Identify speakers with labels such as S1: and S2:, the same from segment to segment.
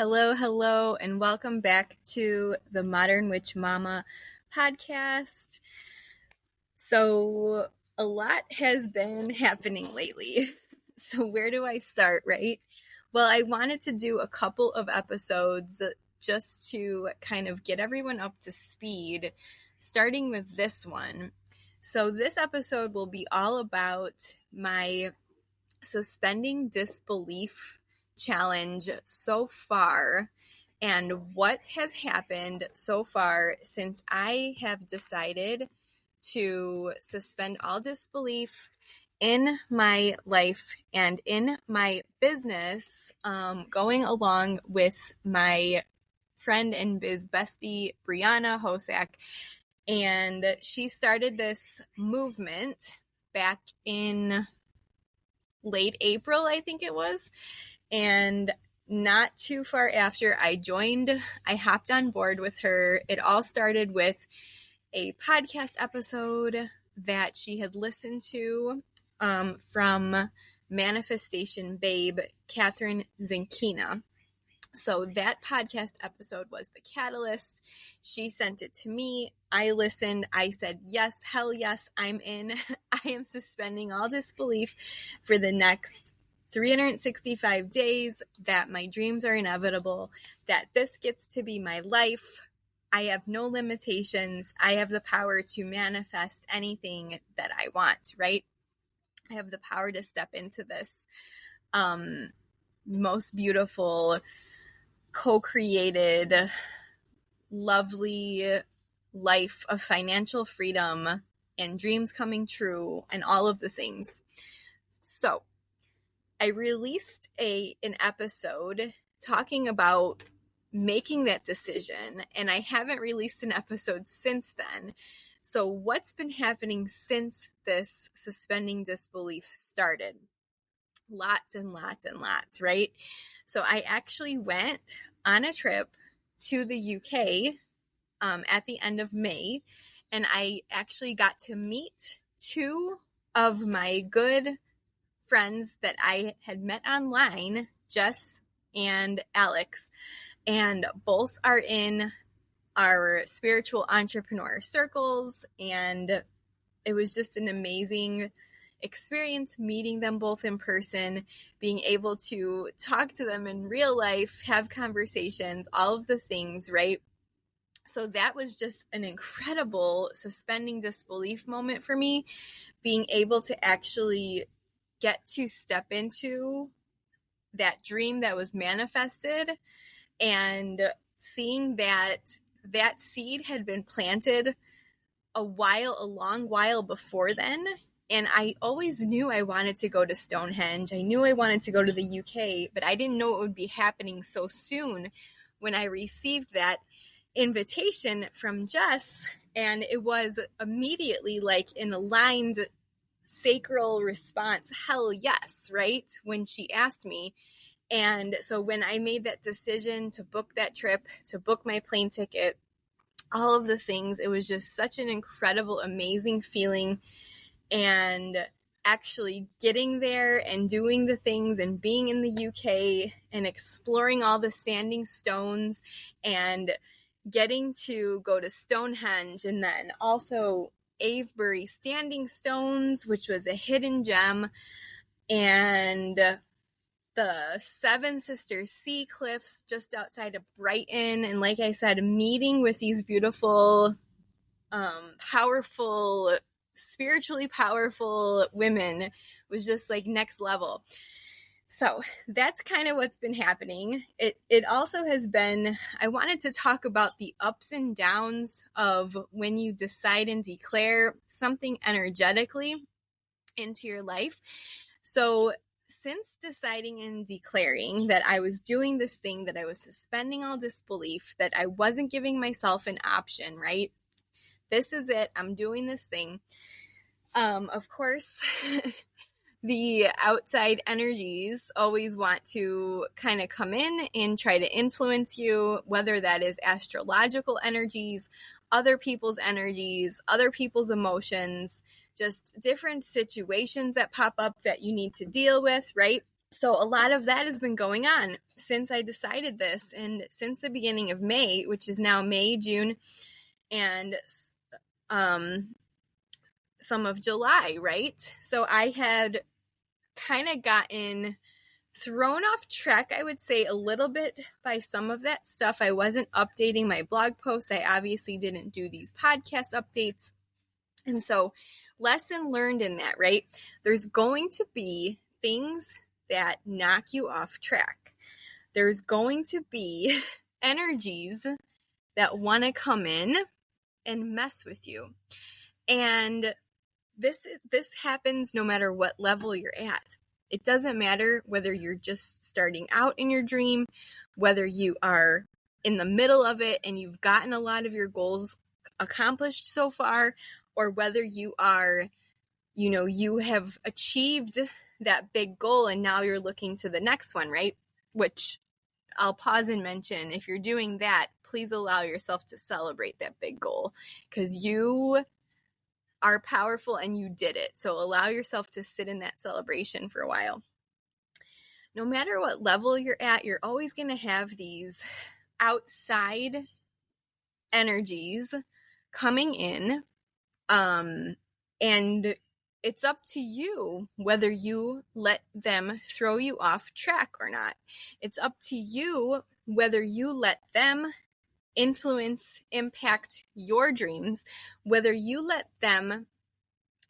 S1: Hello, and welcome back to the Modern Witch Mama podcast. So, a lot has been happening lately. So, where do I start, right? Well, I wanted to do a couple of episodes just to kind of get everyone up to speed, starting with this one. So, this episode will be all about my suspending disbelief challenge so far and what has happened so far since I have decided to suspend all disbelief in my life and in my business, going along with my friend and biz bestie, Brianna Hosack. And she started this movement back in late April, I think it was. And not too far after I joined, I hopped on board with her. It all started with a podcast episode that she had listened to from Manifestation Babe, Catherine Zinkina. So that podcast episode was the catalyst. She sent it to me. I listened. I said, yes, hell yes, I'm in. I am suspending all disbelief for the next 365 days, that my dreams are inevitable, that this gets to be my life. I have no limitations. I have the power to manifest anything that I want, right? I have the power to step into this most beautiful, co-created, lovely life of financial freedom and dreams coming true and all of the things. So I released an episode talking about making that decision, and I haven't released an episode since then. So what's been happening since this suspending disbelief started? Lots and lots and lots, right? So I actually went on a trip to the UK at the end of May, and I actually got to meet two of my good friends that I had met online, Jess and Alex, and both are in our spiritual entrepreneur circles, and it was just an amazing experience meeting them both in person, being able to talk to them in real life, have conversations, all of the things, right? So that was just an incredible suspending disbelief moment for me, being able to actually get to step into that dream that was manifested and seeing that that seed had been planted a long while before then. And I always knew I wanted to go to Stonehenge. I knew I wanted to go to the UK, but I didn't know it would be happening so soon when I received that invitation from Jess. And it was immediately like an aligned sacral response, hell yes, right? When she asked me. And so when I made that decision to book that trip, to book my plane ticket, all of the things, it was just such an incredible, amazing feeling. And actually getting there and doing the things and being in the UK and exploring all the standing stones and getting to go to Stonehenge and then also Avebury Standing Stones, which was a hidden gem, and the Seven Sisters Sea Cliffs just outside of Brighton. And like I said, meeting with these beautiful, powerful, spiritually powerful women was just like next level. So that's kind of what's been happening. It also has been, I wanted to talk about the ups and downs of when you decide and declare something energetically into your life. So since deciding and declaring that I was doing this thing, that I was suspending all disbelief, that I wasn't giving myself an option, right? This is it. I'm doing this thing. Of course, the outside energies always want to kind of come in and try to influence you, whether that is astrological energies, other people's energies, other people's emotions, just different situations that pop up that you need to deal with, right? So a lot of that has been going on since I decided this, and since the beginning of May, which is now May, June, and some of July, right? So I had kind of gotten thrown off track, I would say, a little bit by some of that stuff. I wasn't updating my blog posts. I obviously didn't do these podcast updates. And so, lesson learned in that, right? There's going to be things that knock you off track. There's going to be energies that want to come in and mess with you. And this happens no matter what level you're at. It doesn't matter whether you're just starting out in your dream, whether you are in the middle of it and you've gotten a lot of your goals accomplished so far, or whether you are, you have achieved that big goal and now you're looking to the next one, right? Which I'll pause and mention, if you're doing that, please allow yourself to celebrate that big goal, because you are powerful and you did it. So allow yourself to sit in that celebration for a while. No matter what level you're at, you're always going to have these outside energies coming in. And it's up to you whether you let them throw you off track or not. It's up to you whether you let them influence, impact your dreams, whether you let them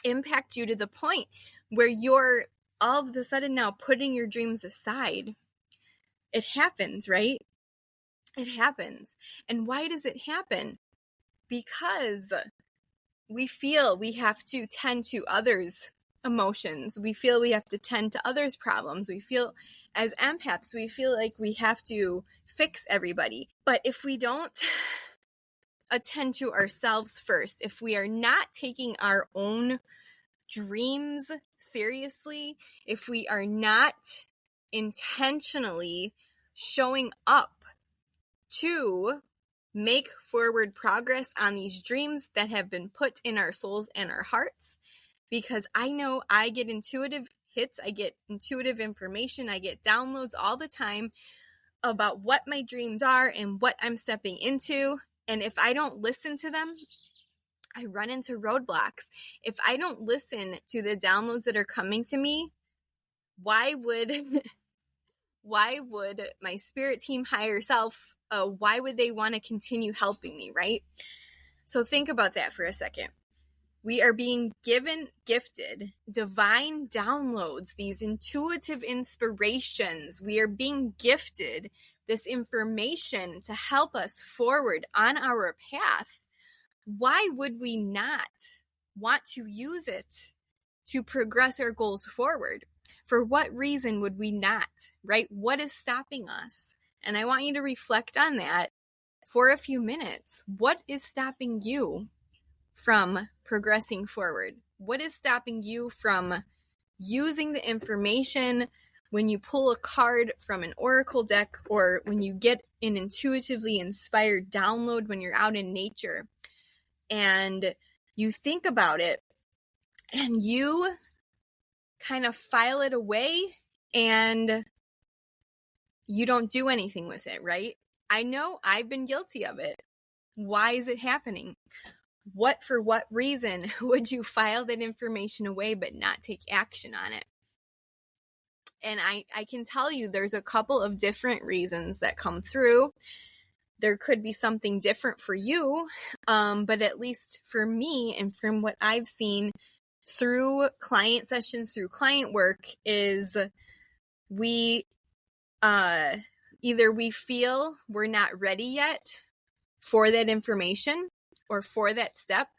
S1: impact you to the point where you're all of a sudden now putting your dreams aside. It happens, right? It happens. And why does it happen? Because we feel we have to tend to others' emotions. We feel we have to tend to others' problems. We feel, as empaths, we feel like we have to fix everybody. But if we don't attend to ourselves first, if we are not taking our own dreams seriously, if we are not intentionally showing up to make forward progress on these dreams that have been put in our souls and our hearts, because I know I get intuitive hits, I get intuitive information, I get downloads all the time about what my dreams are and what I'm stepping into. And if I don't listen to them, I run into roadblocks. If I don't listen to the downloads that are coming to me, why would my spirit team, higher self, why would they want to continue helping me, right? So think about that for a second. We are being gifted divine downloads, these intuitive inspirations. We are being gifted this information to help us forward on our path. Why would we not want to use it to progress our goals forward? For what reason would we not, right? What is stopping us? And I want you to reflect on that for a few minutes. What is stopping you from progressing forward? What is stopping you from using the information when you pull a card from an oracle deck, or when you get an intuitively inspired download when you're out in nature and you think about it and you kind of file it away and you don't do anything with it, right? I know I've been guilty of it. Why is it happening? For what reason would you file that information away but not take action on it? And I can tell you there's a couple of different reasons that come through. There could be something different for you, but at least for me and from what I've seen through client sessions, through client work, is we either we feel we're not ready yet for that information or for that step,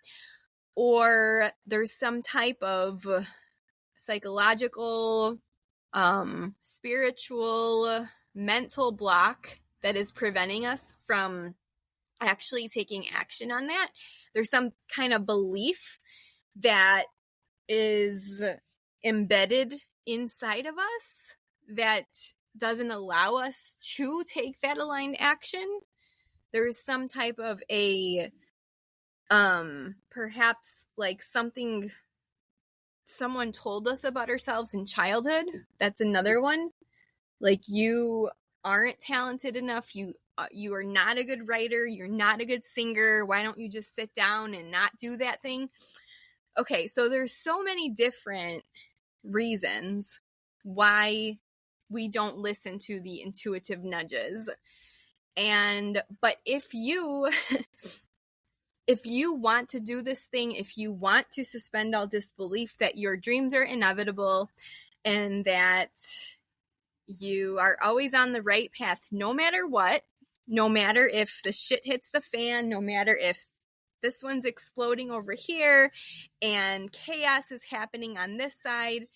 S1: or there's some type of psychological, spiritual, mental block that is preventing us from actually taking action on that. There's some kind of belief that is embedded inside of us that doesn't allow us to take that aligned action. There's some type of a perhaps like something someone told us about ourselves in childhood. That's another one. Like, you aren't talented enough. You are not a good writer. You're not a good singer. Why don't you just sit down and not do that thing? Okay, so there's so many different reasons why we don't listen to the intuitive nudges. But if you want to do this thing, if you want to suspend all disbelief that your dreams are inevitable and that you are always on the right path, no matter what, no matter if the shit hits the fan, no matter if this one's exploding over here and chaos is happening on this side,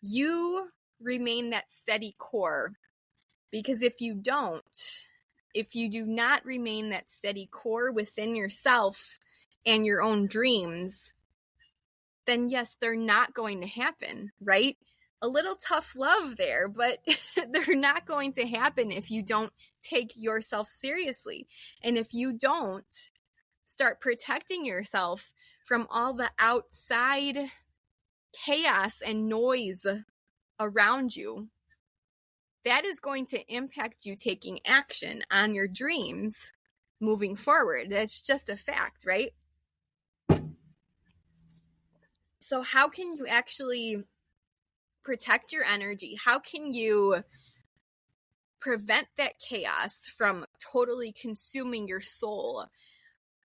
S1: you remain that steady core. Because if you do not remain that steady core within yourself and your own dreams, then yes, they're not going to happen, right? A little tough love there, but they're not going to happen if you don't take yourself seriously. And if you don't start protecting yourself from all the outside chaos and noise around you, that is going to impact you taking action on your dreams moving forward. That's just a fact, right? So how can you actually protect your energy? How can you prevent that chaos from totally consuming your soul?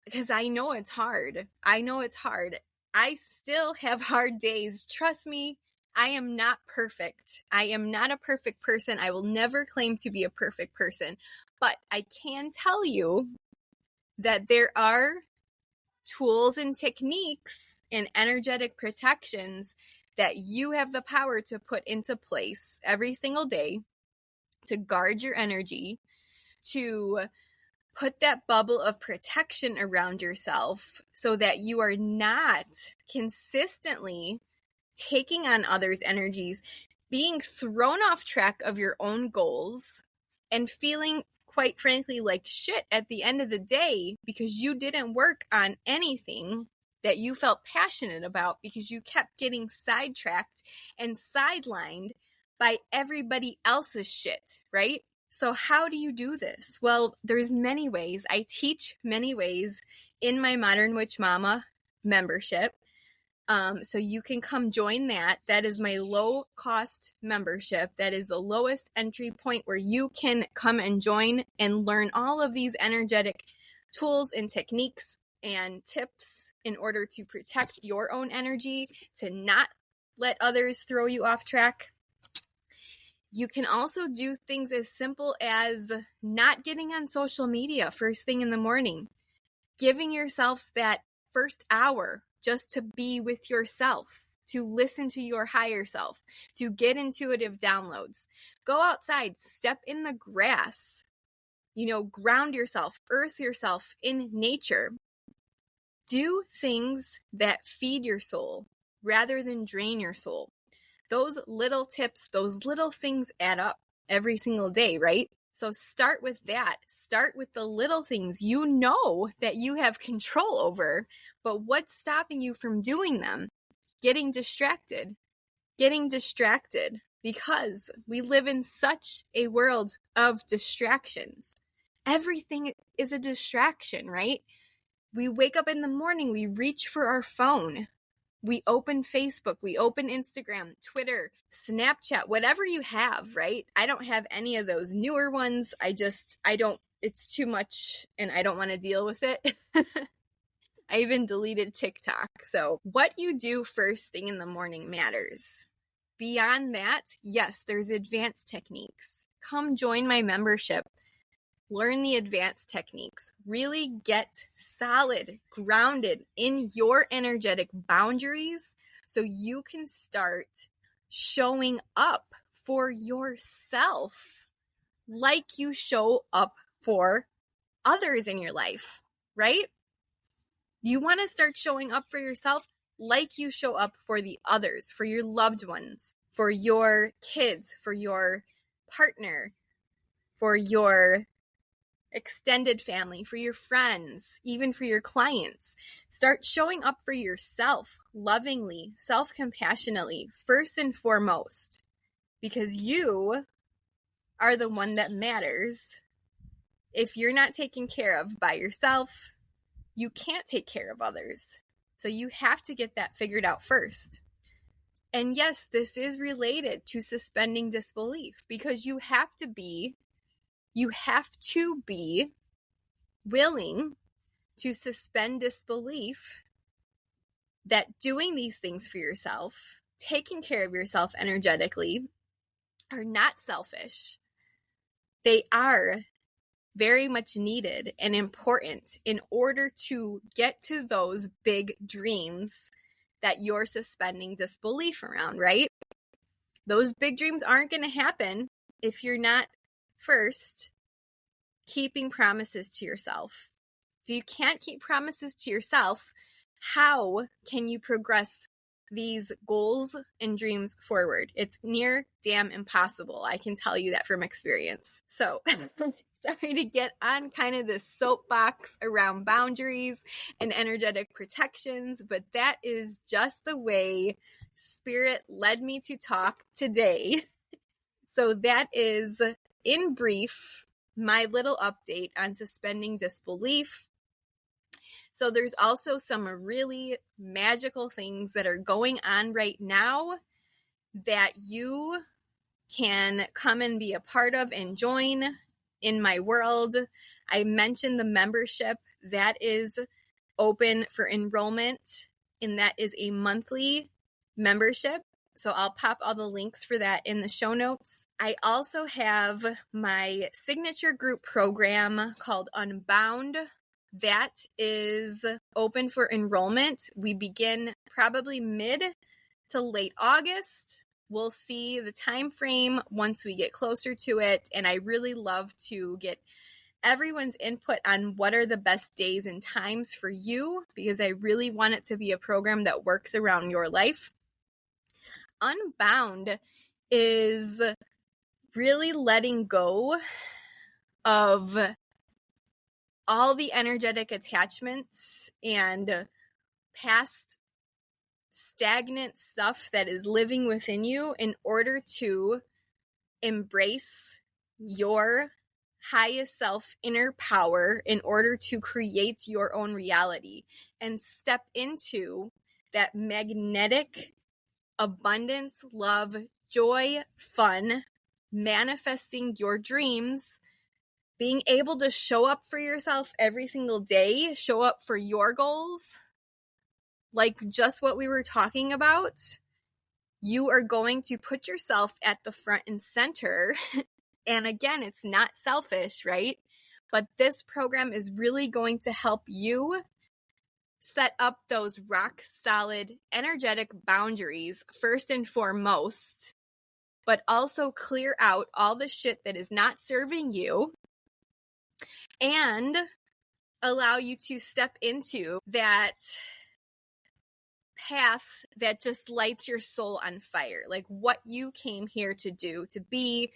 S1: Because I know it's hard. I still have hard days. Trust me, I am not perfect. I am not a perfect person. I will never claim to be a perfect person. But I can tell you that there are tools and techniques and energetic protections that you have the power to put into place every single day to guard your energy, to put that bubble of protection around yourself so that you are not consistently taking on others' energies, being thrown off track of your own goals, and feeling, quite frankly, like shit at the end of the day because you didn't work on anything that you felt passionate about because you kept getting sidetracked and sidelined by everybody else's shit, right? So how do you do this? Well, there's many ways. I teach many ways in my Modern Witch Mama membership. So you can come join that. That is my low cost membership. That is the lowest entry point where you can come and join and learn all of these energetic tools and techniques and tips in order to protect your own energy, to not let others throw you off track. You can also do things as simple as not getting on social media first thing in the morning, giving yourself that first hour just to be with yourself, to listen to your higher self, to get intuitive downloads. Go outside, step in the grass, ground yourself, earth yourself in nature. Do things that feed your soul rather than drain your soul. Those little tips, those little things add up every single day, right? So start with that. Start with the little things you know that you have control over, but what's stopping you from doing them? Getting distracted because we live in such a world of distractions. Everything is a distraction, right? We wake up in the morning, we reach for our phone. We open Facebook, we open Instagram, Twitter, Snapchat, whatever you have, right? I don't have any of those newer ones. It's too much and I don't want to deal with it. I even deleted TikTok. So what you do first thing in the morning matters. Beyond that, yes, there's advanced techniques. Come join my membership. Learn the advanced techniques. Really get solid, grounded in your energetic boundaries so you can start showing up for yourself like you show up for others in your life, right? You want to start showing up for yourself like you show up for the others, for your loved ones, for your kids, for your partner, for your extended family, for your friends, even for your clients. Start showing up for yourself lovingly, self-compassionately, first and foremost, because you are the one that matters. If you're not taken care of by yourself, you can't take care of others. So you have to get that figured out first. And yes, this is related to suspending disbelief, because you have to be willing to suspend disbelief that doing these things for yourself, taking care of yourself energetically, are not selfish. They are very much needed and important in order to get to those big dreams that you're suspending disbelief around, right? Those big dreams aren't going to happen if you're not first keeping promises to yourself. If you can't keep promises to yourself, how can you progress these goals and dreams forward? It's near damn impossible. I can tell you that from experience. So sorry to get on kind of this soapbox around boundaries and energetic protections, but that is just the way Spirit led me to talk today. So that is, in brief, my little update on suspending disbelief. So there's also some really magical things that are going on right now that you can come and be a part of and join in my world. I mentioned the membership that is open for enrollment, and that is a monthly membership. So I'll pop all the links for that in the show notes. I also have my signature group program called Unbound. That is open for enrollment. We begin probably mid to late August. We'll see the time frame once we get closer to it. And I really love to get everyone's input on what are the best days and times for you, because I really want it to be a program that works around your life. Unbound is really letting go of all the energetic attachments and past stagnant stuff that is living within you in order to embrace your highest self inner power, in order to create your own reality and step into that magnetic abundance, love, joy, fun, manifesting your dreams, being able to show up for yourself every single day, show up for your goals, like just what we were talking about. You are going to put yourself at the front and center. And again, it's not selfish, right? But this program is really going to help you set up those rock solid energetic boundaries first and foremost, but also clear out all the shit that is not serving you and allow you to step into that path that just lights your soul on fire, like what you came here to do, to be,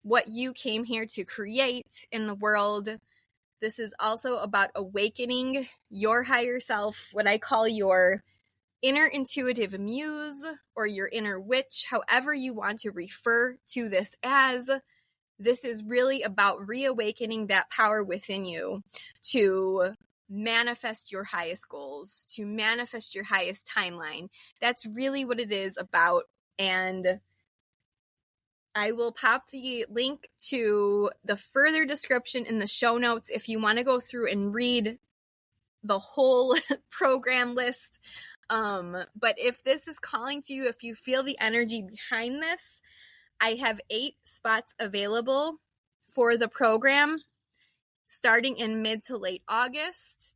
S1: what you came here to create in the world. This is also about awakening your higher self, what I call your inner intuitive muse or your inner witch, however you want to refer to this as. This is really about reawakening that power within you to manifest your highest goals, to manifest your highest timeline. That's really what it is about. And I will pop the link to the further description in the show notes if you want to go through and read the whole program list. But if this is calling to you, if you feel the energy behind this, I have 8 spots available for the program starting in mid to late August.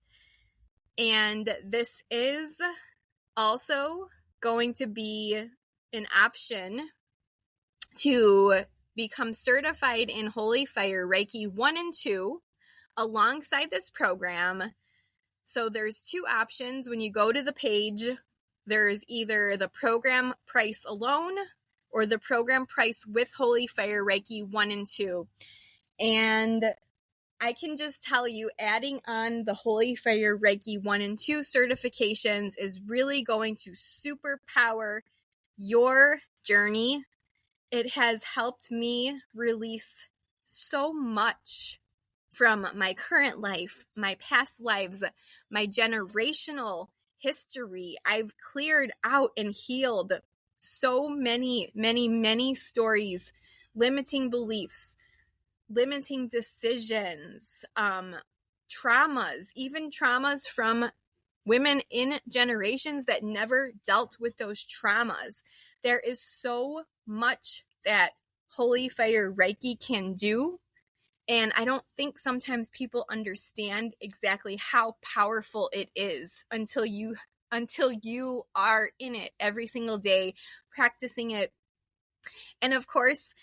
S1: And this is also going to be an option to become certified in Holy Fire Reiki 1 and 2 alongside this program. So there's 2 options. When you go to the page, there's either the program price alone or the program price with Holy Fire Reiki 1 and 2. And I can just tell you, adding on the Holy Fire Reiki 1 and 2 certifications is really going to superpower your journey it has helped me release so much from my current life, my past lives, my generational history. I've cleared out and healed so many, many, many stories, limiting beliefs, limiting decisions, traumas, even traumas from women in generations that never dealt with those traumas. There is so much that Holy Fire Reiki can do. And I don't think sometimes people understand exactly how powerful it is until you are in it every single day, practicing it. And of course,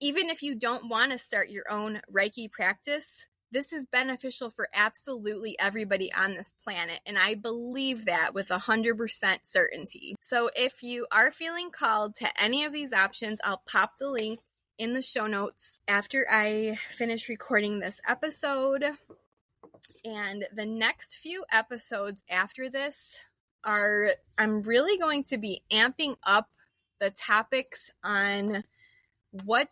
S1: even if you don't want to start your own Reiki practice, this is beneficial for absolutely everybody on this planet. And I believe that with 100% certainty. So if you are feeling called to any of these options, I'll pop the link in the show notes after I finish recording this episode. And the next few episodes after this I'm really going to be amping up the topics on what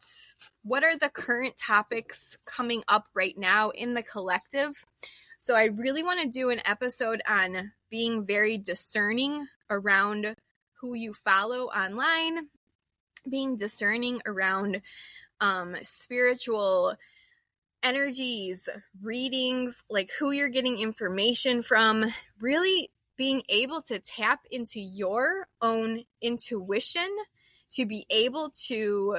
S1: are the current topics coming up right now in the collective. So I really want to do an episode on being very discerning around who you follow online, being discerning around spiritual energies, readings, like who you're getting information from, really being able to tap into your own intuition to be able to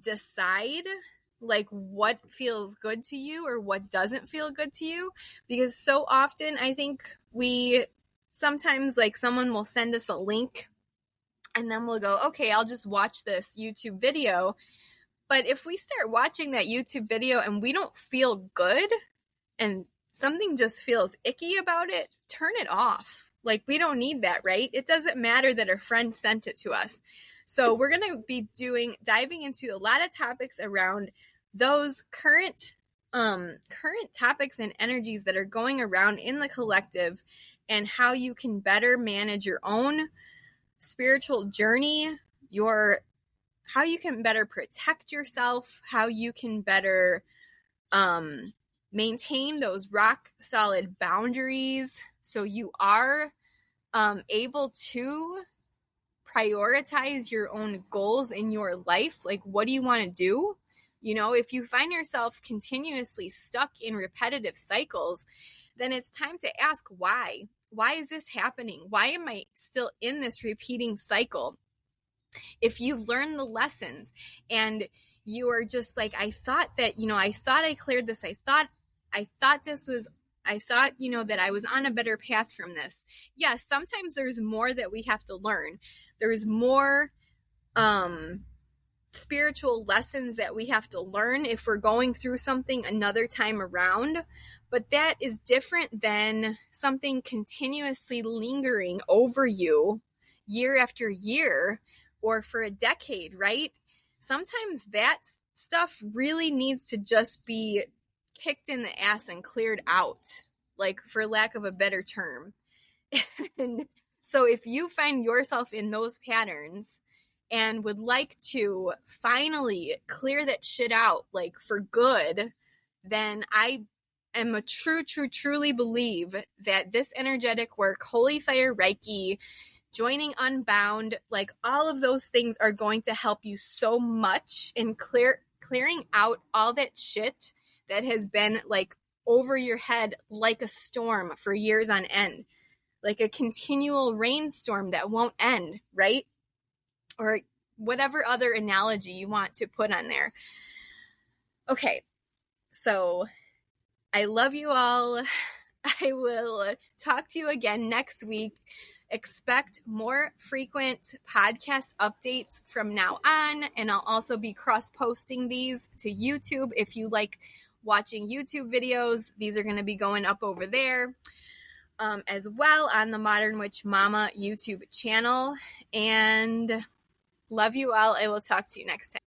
S1: decide like what feels good to you or what doesn't feel good to you. Because so often I think sometimes like someone will send us a link and then we'll go, okay, I'll just watch this YouTube video. But if we start watching that YouTube video and we don't feel good and something just feels icky about it, turn it off. Like, we don't need that, right? It doesn't matter that a friend sent it to us. So we're going to be diving into a lot of topics around those current topics and energies that are going around in the collective, and how you can better manage your own spiritual journey, how you can better protect yourself, how you can better maintain those rock solid boundaries so you are able to prioritize your own goals in your life. Like, what do you want to do? You know, if you find yourself continuously stuck in repetitive cycles, then it's time to ask why. Why is this happening? Why am I still in this repeating cycle? If you've learned the lessons and you are just like, I thought I cleared this. I thought, that I was on a better path from this. Yes, sometimes there's more that we have to learn. There's more spiritual lessons that we have to learn if we're going through something another time around. But that is different than something continuously lingering over you year after year or for a decade, right? Sometimes that stuff really needs to just be kicked in the ass and cleared out, like, for lack of a better term. And so if you find yourself in those patterns and would like to finally clear that shit out, like, for good, then I am truly believe that this energetic work, Holy Fire Reiki, joining Unbound, like, all of those things are going to help you so much in clearing out all that shit that has been, like, over your head like a storm for years on end, like a continual rainstorm that won't end, right? Or whatever other analogy you want to put on there. Okay, so I love you all. I will talk to you again next week. Expect more frequent podcast updates from now on, and I'll also be cross-posting these to YouTube. If you like watching YouTube videos, these are going to be going up over there as well on the Modern Witch Mama YouTube channel. And love you all. I will talk to you next time.